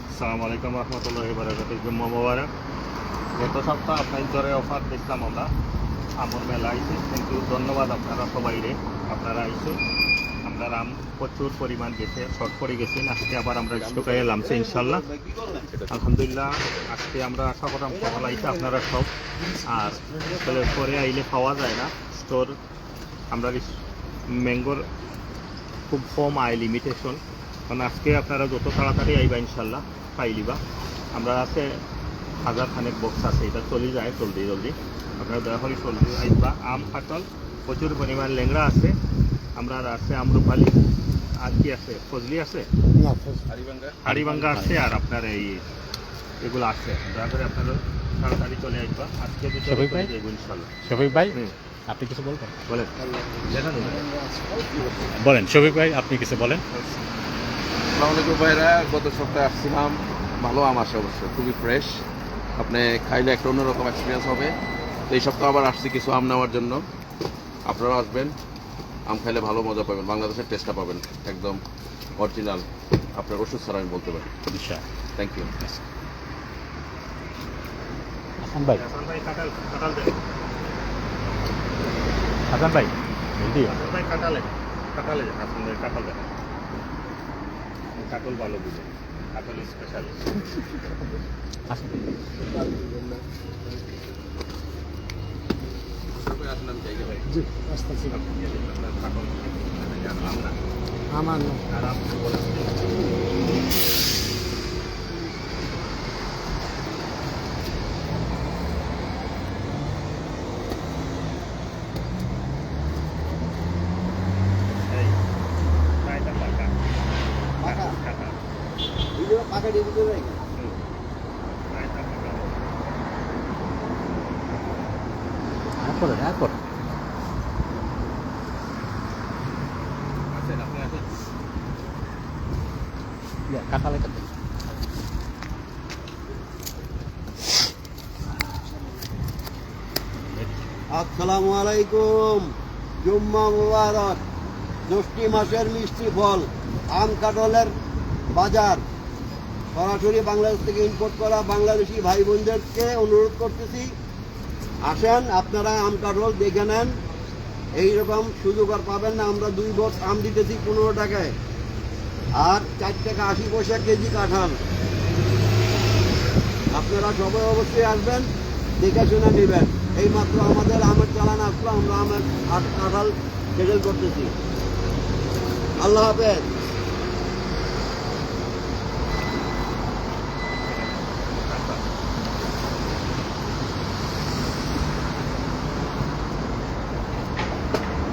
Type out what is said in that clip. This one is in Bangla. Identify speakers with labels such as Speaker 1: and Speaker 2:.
Speaker 1: আসসালামু আলাইকুম রহমতুল্লাহি বারাকাতুহু। জুম্মা মোবারক। গত সপ্তাহ আপনার ধরে অফার দেখলাম আমরা আমন মেলা আইসে, কিন্তু ধন্যবাদ আপনারা সবাইরে, আপনারা আইসে। আমরা আম প্রচুর পরিমাণ গেছে, শর্ট পড়ে গেছেন। আজকে আবার আমরা স্টকে এলামছে ইনশাল্লাহ, আলহামদুলিল্লাহ। আজকে আমরা আশা করলাম সকাল আইসে আপনারা সব, আর পরে আইলে পাওয়া যায় না স্টোর। আমরা ম্যাঙ্গোর খুব কম আয় লিমিটেশন, কারণ আজকে আপনারা যত তাড়াতাড়ি আইবা ইনশাল্লাহ পাইলিবা। আমরা আছে 1000 খানেক বক্স আছে, এটা চলে যায় জলদি জলদি। আপনারা দয়া করে জলদি আইবা। আম কাটল প্রচুর পরিমাণ ল্যাংড়া আছে, আমরা আছে আমরুপালি, আর কি আছে ফজলি আছে, হাড়িভাঙ্গা আছে, আর আপনার এই এগুলো আছে। দয়া করে আপনারা তাড়াতাড়ি চলে আসবা। আজকে ইনশাল্লাহ।
Speaker 2: শফিক ভাই, আপনি কিছু বলবেন?
Speaker 1: বলেন
Speaker 2: বলেন শফিক ভাই, আপনি কিছু বলেন।
Speaker 3: আসসালামু আলাইকুম ভাইরা, গত সপ্তাহে আসছিলাম, ভালো আম আসে অবশ্য, খুবই ফ্রেশ। আপনি খাইলে একটা অন্যরকম এক্সপিরিয়েন্স হবে। তো এই সপ্তাহ আবার আসছি কিছু আম নেওয়ার জন্য। আপনারাও আসবেন, আম খাইলে ভালো মজা পাবেন, বাংলাদেশের টেস্টটা পাবেন, একদম অরিজিনাল। আপনার ওষুধ ছাড়া আমি বলতে পারি। Thank you.
Speaker 2: হাসান ভাই,
Speaker 1: কাটাল দেন।
Speaker 2: হাসান ভাই,
Speaker 1: কাটালে আসুন, কাটাল দেন। কাটল ভালো বুঝে, কাটল স্পেশাল।
Speaker 4: আমার পাকা দিয়ে দিতে পারি। আসসালামু আলাইকুম, জুম্মা মুবারক। জ্যৈষ্ঠী মাসের মিষ্টি ফল আম কাঁঠালের বাজার সরাসরি বাংলাদেশ থেকে ইম্পোর্ট করা বাংলাদেশি ভাই বোনদেরকে অনুরোধ করতেছি, আসেন আপনারা আম কাঁঠাল দেখে নেন। এইরকম সুযোগ আর পাবেন না। আমরা 2 বক্স আম দিতেছি 15 টাকায়, আর 4 টাকা 80 পয়সা কেজি কাঁঠাল। আপনারা সবাই অবশ্যই আসবেন, দেখে শুনে নেবেন। এইমাত্র আমাদের আমের চালান আসলো, আমরা আমের কাঁঠাল সেটেল করতেছি। আল্লাহ হাফেজ।